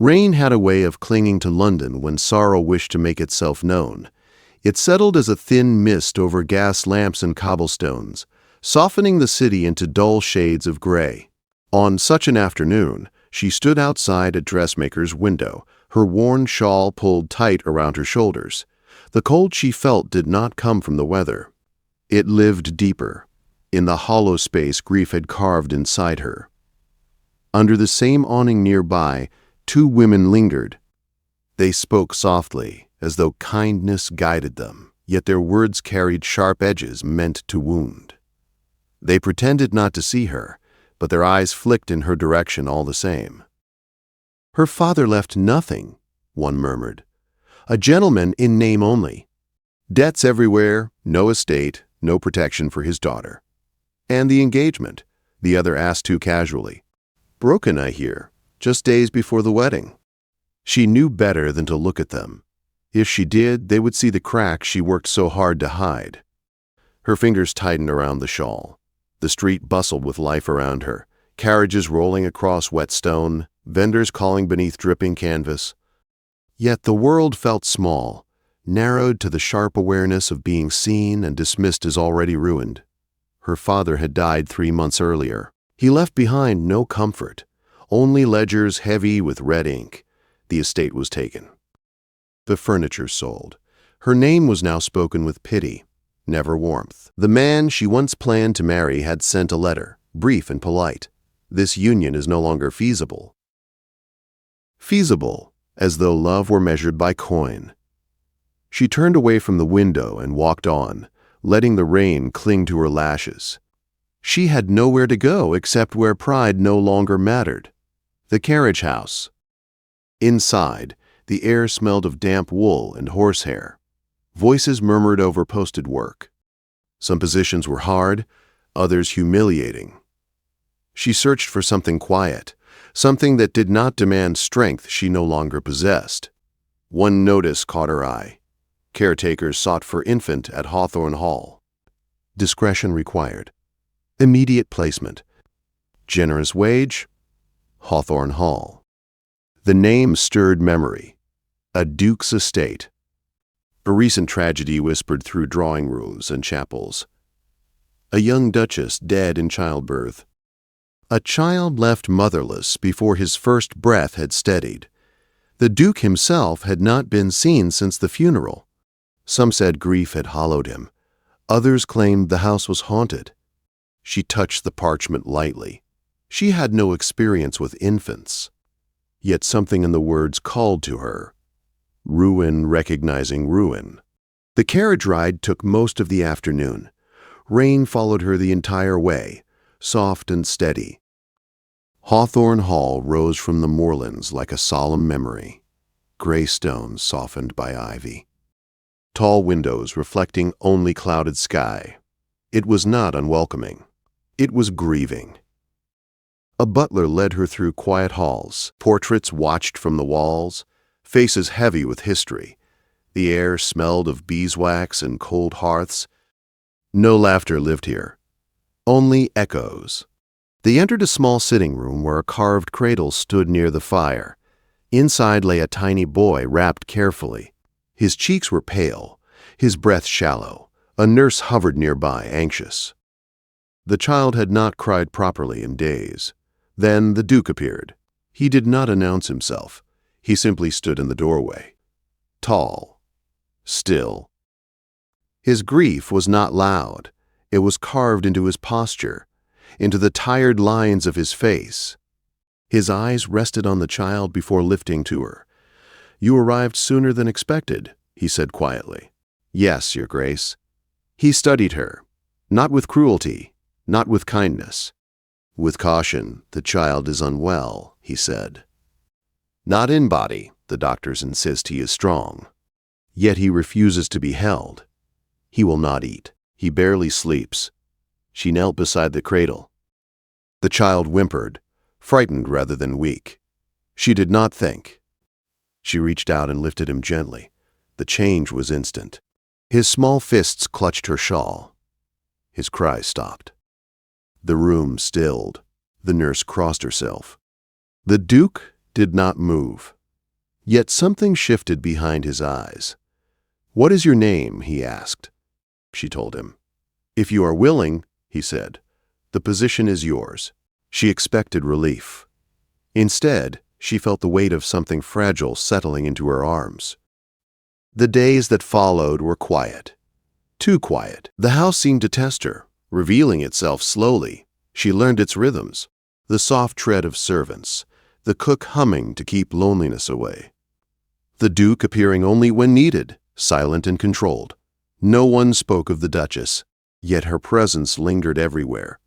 Rain had a way of clinging to London when sorrow wished to make itself known. It settled as a thin mist over gas lamps and cobblestones, softening the city into dull shades of gray. On such an afternoon, she stood outside a dressmaker's window, her worn shawl pulled tight around her shoulders. The cold she felt did not come from the weather. It lived deeper, in the hollow space grief had carved inside her. Under the same awning nearby, two women lingered. They spoke softly, as though kindness guided them, yet their words carried sharp edges meant to wound. They pretended not to see her, but their eyes flicked in her direction all the same. "Her father left nothing," one murmured. "A gentleman in name only. Debts everywhere, no estate, no protection for his daughter." "And the engagement?" the other asked too casually. "Broken, I hear, just days before the wedding." She knew better than to look at them. If she did, they would see the cracks she worked so hard to hide. Her fingers tightened around the shawl. The street bustled with life around her, carriages rolling across wet stone, vendors calling beneath dripping canvas. Yet the world felt small, narrowed to the sharp awareness of being seen and dismissed as already ruined. Her father had died 3 months earlier. He left behind no comfort, only ledgers heavy with red ink. The estate was taken. The furniture sold. Her name was now spoken with pity, never warmth. The man she once planned to marry had sent a letter, brief and polite. "This union is no longer feasible." Feasible, as though love were measured by coin. She turned away from the window and walked on, letting the rain cling to her lashes. She had nowhere to go except where pride no longer mattered. The carriage house. Inside, the air smelled of damp wool and horsehair. Voices murmured over posted work. Some positions were hard, others humiliating. She searched for something quiet, something that did not demand strength she no longer possessed. One notice caught her eye. Caretakers sought for infant at Hawthorne Hall. Discretion required. Immediate placement. Generous wage. Hawthorne Hall. The name stirred memory. A duke's estate. A recent tragedy whispered through drawing rooms and chapels. A young duchess dead in childbirth. A child left motherless before his first breath had steadied. The duke himself had not been seen since the funeral. Some said grief had hollowed him. Others claimed the house was haunted. She touched the parchment lightly. She had no experience with infants. Yet something in the words called to her. Ruin recognizing ruin. The carriage ride took most of the afternoon. Rain followed her the entire way, soft and steady. Hawthorne Hall rose from the moorlands like a solemn memory, gray stones softened by ivy. Tall windows reflecting only clouded sky. It was not unwelcoming. It was grieving. A butler led her through quiet halls. Portraits watched from the walls, faces heavy with history. The air smelled of beeswax and cold hearths. No laughter lived here, only echoes. They entered a small sitting room where a carved cradle stood near the fire. Inside lay a tiny boy wrapped carefully. His cheeks were pale, his breath shallow. A nurse hovered nearby, anxious. The child had not cried properly in days. Then the Duke appeared. He did not announce himself. He simply stood in the doorway. Tall. Still. His grief was not loud. It was carved into his posture, into the tired lines of his face. His eyes rested on the child before lifting to her. "You arrived sooner than expected," he said quietly. "Yes, Your Grace." He studied her, not with cruelty, not with kindness. "With caution, the child is unwell," he said. "Not in body, the doctors insist he is strong. Yet he refuses to be held. He will not eat. He barely sleeps." She knelt beside the cradle. The child whimpered, frightened rather than weak. She did not think. She reached out and lifted him gently. The change was instant. His small fists clutched her shawl. His cries stopped. The room stilled. The nurse crossed herself. "The Duke did not move. Yet something shifted behind his eyes. "What is your name?" he asked. She told him. "If you are willing," he said, "the position is yours." She expected relief. Instead, she felt the weight of something fragile settling into her arms. The days that followed were quiet. Too quiet. The house seemed to test her, revealing itself slowly. She learned its rhythms, the soft tread of servants, the cook humming to keep loneliness away. The Duke appearing only when needed, silent and controlled. No one spoke of the Duchess, yet her presence lingered everywhere,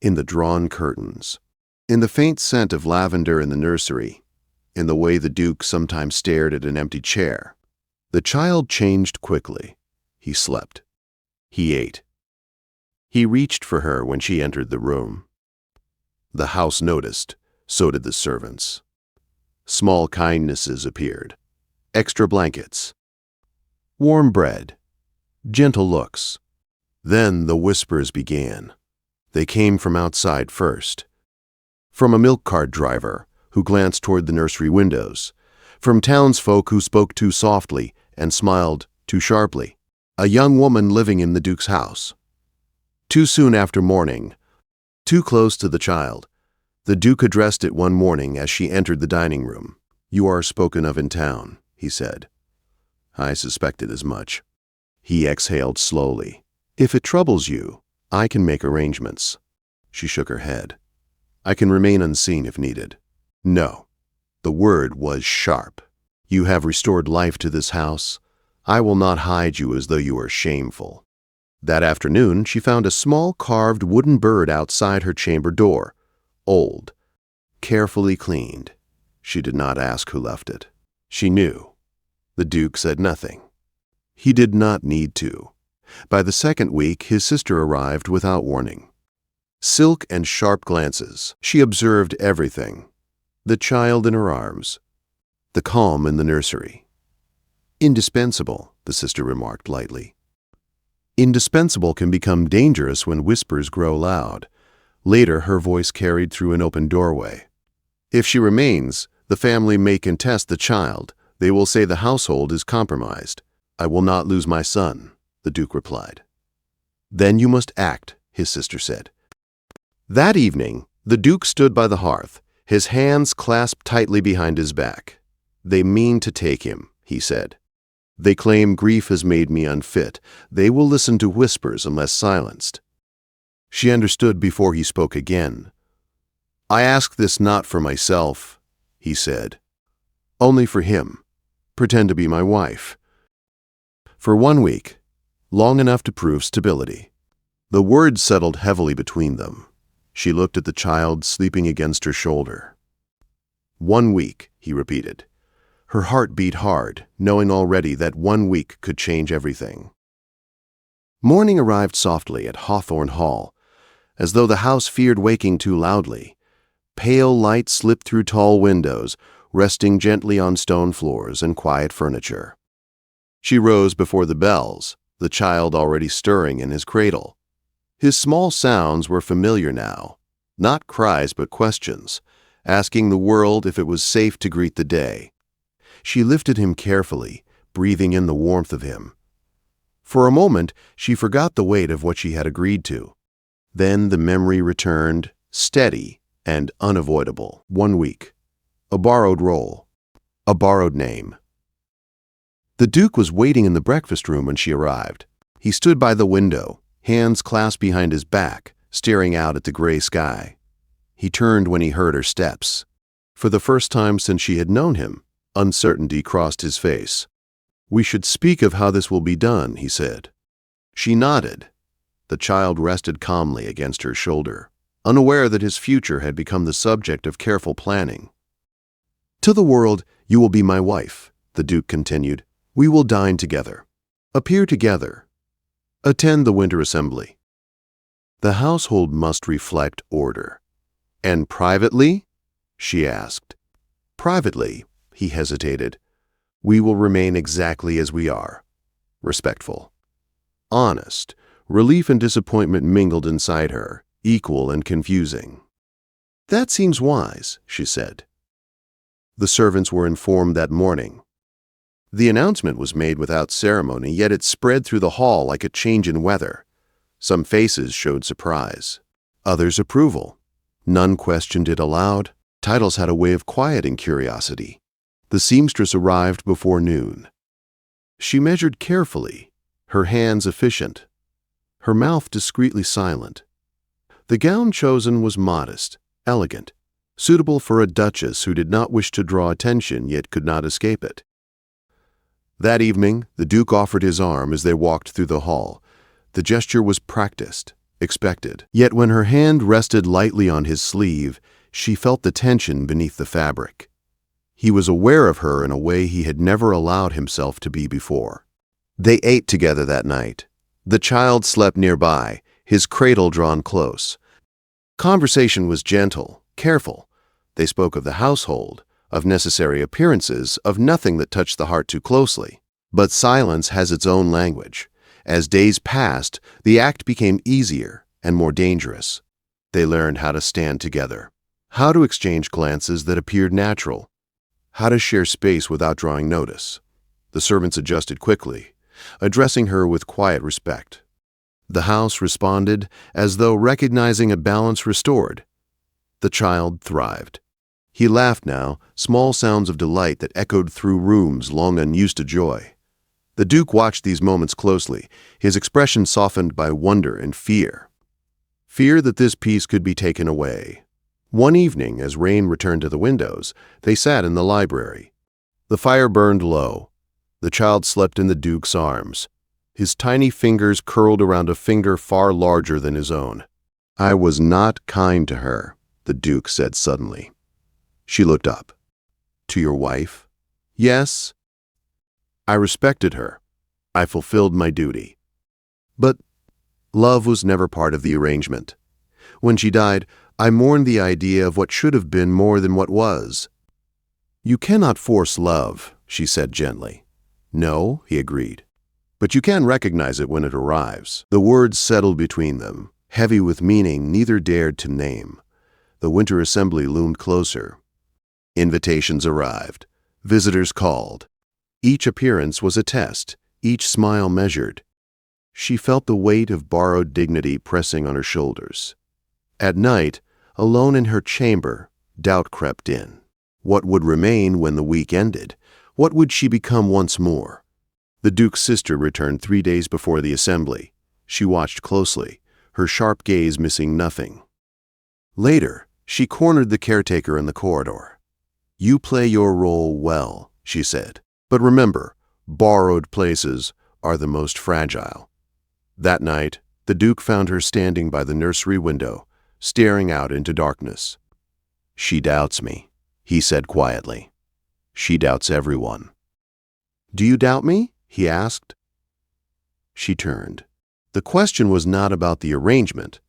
in the drawn curtains, in the faint scent of lavender in the nursery, in the way the Duke sometimes stared at an empty chair. The child changed quickly. He slept. He ate. He reached for her when she entered the room. The house noticed, so did the servants. Small kindnesses appeared. Extra blankets. Warm bread. Gentle looks. Then the whispers began. They came from outside first. From a milk cart driver who glanced toward the nursery windows. From townsfolk who spoke too softly and smiled too sharply. A young woman living in the Duke's house. Too soon after morning, too close to the child, the Duke addressed it one morning as she entered the dining room. "You are spoken of in town," he said. "I suspected as much." He exhaled slowly. "If it troubles you, I can make arrangements." She shook her head. "I can remain unseen if needed." "No." The word was sharp. "You have restored life to this house. I will not hide you as though you are shameful." That afternoon, she found a small carved wooden bird outside her chamber door, old, carefully cleaned. She did not ask who left it. She knew. The Duke said nothing. He did not need to. By the second week, his sister arrived without warning. Silk and sharp glances. She observed everything. The child in her arms. The calm in the nursery. "Indispensable," the sister remarked lightly. Indispensable can become dangerous when whispers grow loud. Later, her voice carried through an open doorway. "If she remains, the family may contest the child. They will say the household is compromised." "I will not lose my son," the Duke replied. "Then you must act," his sister said. That evening, the Duke stood by the hearth, his hands clasped tightly behind his back. "They mean to take him," he said. "They claim grief has made me unfit. They will listen to whispers unless silenced." She understood before he spoke again. "I ask this not for myself," he said. "Only for him. Pretend to be my wife." For 1 week, long enough to prove stability. The words settled heavily between them. She looked at the child sleeping against her shoulder. 1 week, he repeated. Her heart beat hard, knowing already that 1 week could change everything. Morning arrived softly at Hawthorne Hall, as though the house feared waking too loudly. Pale light slipped through tall windows, resting gently on stone floors and quiet furniture. She rose before the bells, the child already stirring in his cradle. His small sounds were familiar now, not cries but questions, asking the world if it was safe to greet the day. She lifted him carefully, breathing in the warmth of him. For a moment, she forgot the weight of what she had agreed to. Then the memory returned, steady and unavoidable. 1 week. A borrowed role. A borrowed name. The Duke was waiting in the breakfast room when she arrived. He stood by the window, hands clasped behind his back, staring out at the gray sky. He turned when he heard her steps. For the first time since she had known him, uncertainty crossed his face. "We should speak of how this will be done," he said. She nodded. The child rested calmly against her shoulder, unaware that his future had become the subject of careful planning. "To the world, you will be my wife," the Duke continued. "We will dine together. Appear together. Attend the winter assembly." The household must reflect order. "And privately?" she asked. "Privately," he hesitated. "We will remain exactly as we are. Respectful. Honest." Relief and disappointment mingled inside her, equal and confusing. "That seems wise," she said. The servants were informed that morning. The announcement was made without ceremony, yet it spread through the hall like a change in weather. Some faces showed surprise, others approval. None questioned it aloud. Titles had a way of quieting curiosity. The seamstress arrived before noon. She measured carefully, her hands efficient, her mouth discreetly silent. The gown chosen was modest, elegant, suitable for a duchess who did not wish to draw attention yet could not escape it. That evening, the Duke offered his arm as they walked through the hall. The gesture was practiced, expected. Yet when her hand rested lightly on his sleeve, she felt the tension beneath the fabric. He was aware of her in a way he had never allowed himself to be before. They ate together that night. The child slept nearby, his cradle drawn close. Conversation was gentle, careful. They spoke of the household, of necessary appearances, of nothing that touched the heart too closely. But silence has its own language. As days passed, the act became easier and more dangerous. They learned how to stand together, how to exchange glances that appeared natural, how to share space without drawing notice. The servants adjusted quickly, addressing her with quiet respect. The house responded as though recognizing a balance restored. The child thrived. He laughed now, small sounds of delight that echoed through rooms long unused to joy. The Duke watched these moments closely, his expression softened by wonder and fear. Fear that this peace could be taken away. One evening, as rain returned to the windows, they sat in the library. The fire burned low. The child slept in the Duke's arms. His tiny fingers curled around a finger far larger than his own. "I was not kind to her," the Duke said suddenly. She looked up. "To your wife?" "Yes. I respected her. I fulfilled my duty. But love was never part of the arrangement. When she died, I mourned the idea of what should have been more than what was." "You cannot force love," she said gently. "No," he agreed. "But you can recognize it when it arrives." The words settled between them, heavy with meaning neither dared to name. The winter assembly loomed closer. Invitations arrived. Visitors called. Each appearance was a test, each smile measured. She felt the weight of borrowed dignity pressing on her shoulders. At night, alone in her chamber, doubt crept in. What would remain when the week ended? What would she become once more? The Duke's sister returned 3 days before the assembly. She watched closely, her sharp gaze missing nothing. Later, she cornered the caretaker in the corridor. "You play your role well," she said. "But remember, borrowed places are the most fragile." That night, the Duke found her standing by the nursery window, staring out into darkness. "She doubts me," he said quietly. "She doubts everyone." "Do you doubt me?" he asked. She turned. The question was not about the arrangement.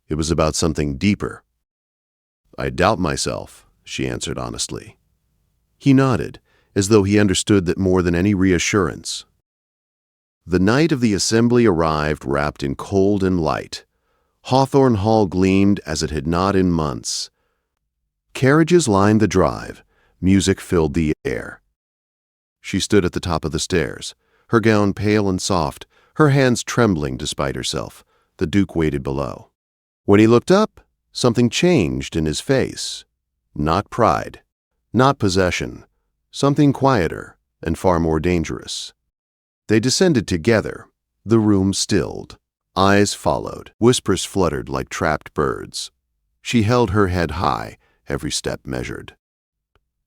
It was about something deeper. "I doubt myself," she answered honestly. He nodded, as though he understood that more than any reassurance. The night of the assembly arrived wrapped in cold and light. Hawthorne Hall gleamed as it had not in months. Carriages lined the drive. Music filled the air. She stood at the top of the stairs, her gown pale and soft, her hands trembling despite herself. The Duke waited below. When he looked up, something changed in his face. Not pride, not possession, something quieter and far more dangerous. They descended together. The room stilled. Eyes followed. Whispers fluttered like trapped birds. She held her head high, every step measured.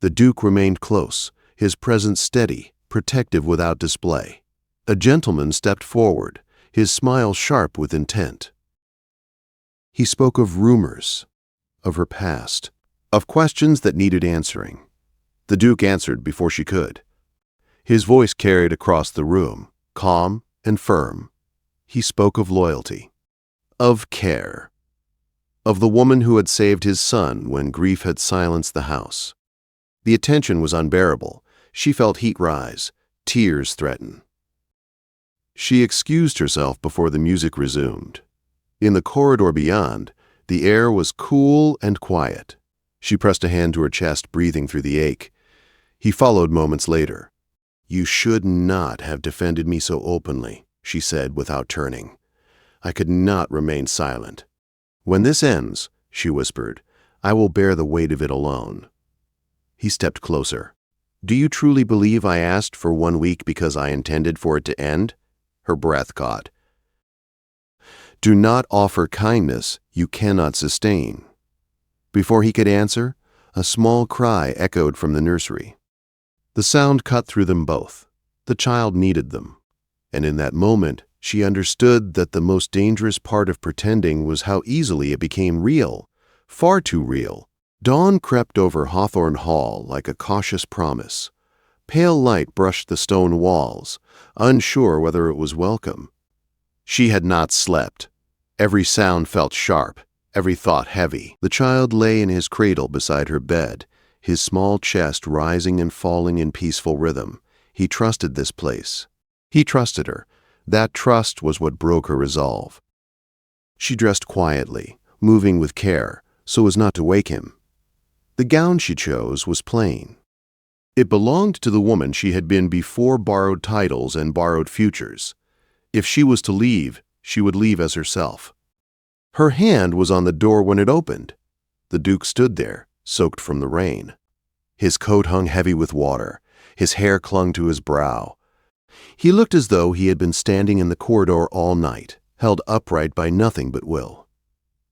The Duke remained close, his presence steady, protective without display. A gentleman stepped forward, his smile sharp with intent. He spoke of rumors, of her past, of questions that needed answering. The Duke answered before she could. His voice carried across the room, calm and firm. He spoke of loyalty, of care, of the woman who had saved his son when grief had silenced the house. The attention was unbearable. She felt heat rise, tears threaten. She excused herself before the music resumed. In the corridor beyond, the air was cool and quiet. She pressed a hand to her chest, breathing through the ache. He followed moments later. "You should not have defended me so openly," she said without turning. "I could not remain silent. When this ends," she whispered, "I will bear the weight of it alone." He stepped closer. "Do you truly believe I asked for 1 week because I intended for it to end?" Her breath caught. "Do not offer kindness you cannot sustain." Before he could answer, a small cry echoed from the nursery. The sound cut through them both. The child needed them. And in that moment, she understood that the most dangerous part of pretending was how easily it became real, far too real. Dawn crept over Hawthorne Hall like a cautious promise. Pale light brushed the stone walls, unsure whether it was welcome. She had not slept. Every sound felt sharp, every thought heavy. The child lay in his cradle beside her bed, his small chest rising and falling in peaceful rhythm. He trusted this place. He trusted her. That trust was what broke her resolve. She dressed quietly, moving with care, so as not to wake him. The gown she chose was plain. It belonged to the woman she had been before borrowed titles and borrowed futures. If she was to leave, she would leave as herself. Her hand was on the door when it opened. The Duke stood there, soaked from the rain. His coat hung heavy with water. His hair clung to his brow. He looked as though he had been standing in the corridor all night, held upright by nothing but will.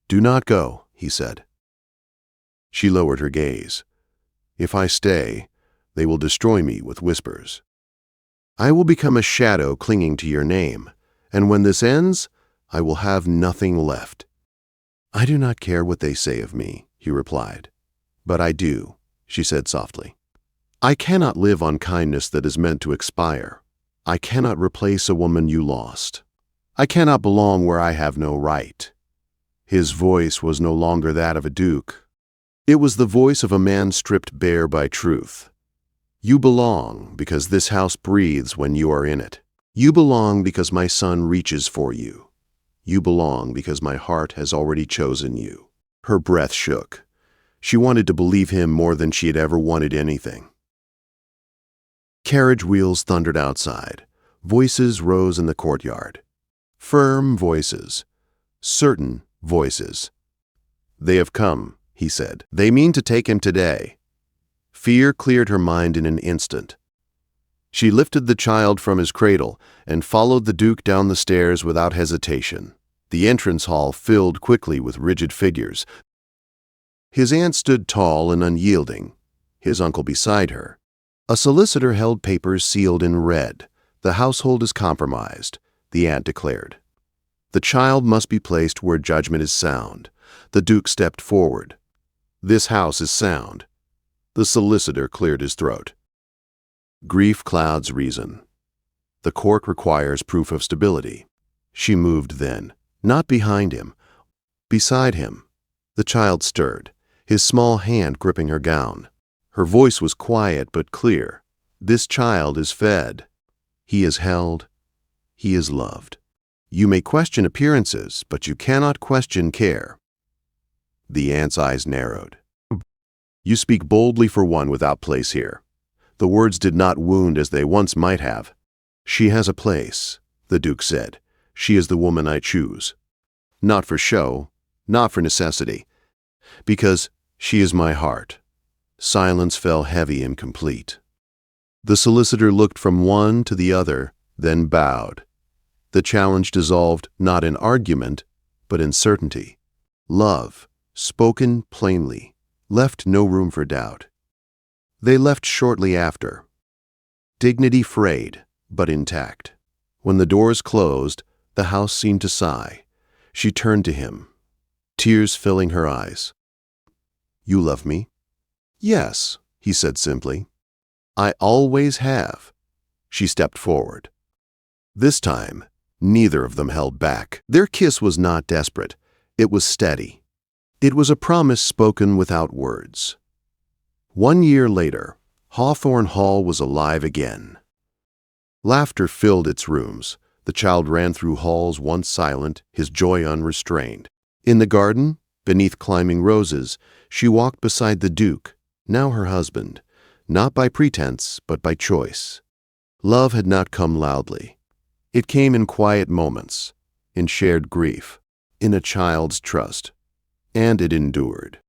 "Do not go," he said. She lowered her gaze. "If I stay, they will destroy me with whispers. I will become a shadow clinging to your name, and when this ends, I will have nothing left." "I do not care what they say of me," he replied. "But I do," she said softly. "I cannot live on kindness that is meant to expire. I cannot replace a woman you lost. I cannot belong where I have no right." His voice was no longer that of a duke. It was the voice of a man stripped bare by truth. "You belong because this house breathes when you are in it. You belong because my son reaches for you. You belong because my heart has already chosen you." Her breath shook. She wanted to believe him more than she had ever wanted anything. Carriage wheels thundered outside. Voices rose in the courtyard. Firm voices. Certain voices. "They have come," he said. "They mean to take him today." Fear cleared her mind in an instant. She lifted the child from his cradle and followed the Duke down the stairs without hesitation. The entrance hall filled quickly with rigid figures. His aunt stood tall and unyielding, his uncle beside her. A solicitor held papers sealed in red. "The household is compromised," the aunt declared. "The child must be placed where judgment is sound." The Duke stepped forward. "This house is sound." The solicitor cleared his throat. "Grief clouds reason. The court requires proof of stability." She moved then, not behind him, beside him. The child stirred, his small hand gripping her gown. Her voice was quiet but clear. "This child is fed. He is held. He is loved. You may question appearances, but you cannot question care." The aunt's eyes narrowed. "You speak boldly for one without place here." The words did not wound as they once might have. "She has a place," the Duke said. "She is the woman I choose. Not for show, not for necessity, because she is my heart." Silence fell heavy and complete. The solicitor looked from one to the other, then bowed. The challenge dissolved not in argument, but in certainty. Love, spoken plainly, left no room for doubt. They left shortly after. Dignity frayed, but intact. When the doors closed, the house seemed to sigh. She turned to him, tears filling her eyes. "You love me?" "Yes," he said simply. "I always have." She stepped forward. This time, neither of them held back. Their kiss was not desperate. It was steady. It was a promise spoken without words. 1 year later, Hawthorne Hall was alive again. Laughter filled its rooms. The child ran through halls once silent, his joy unrestrained. In the garden, beneath climbing roses, she walked beside the Duke, now her husband, not by pretense, but by choice. Love had not come loudly. It came in quiet moments, in shared grief, in a child's trust, and it endured.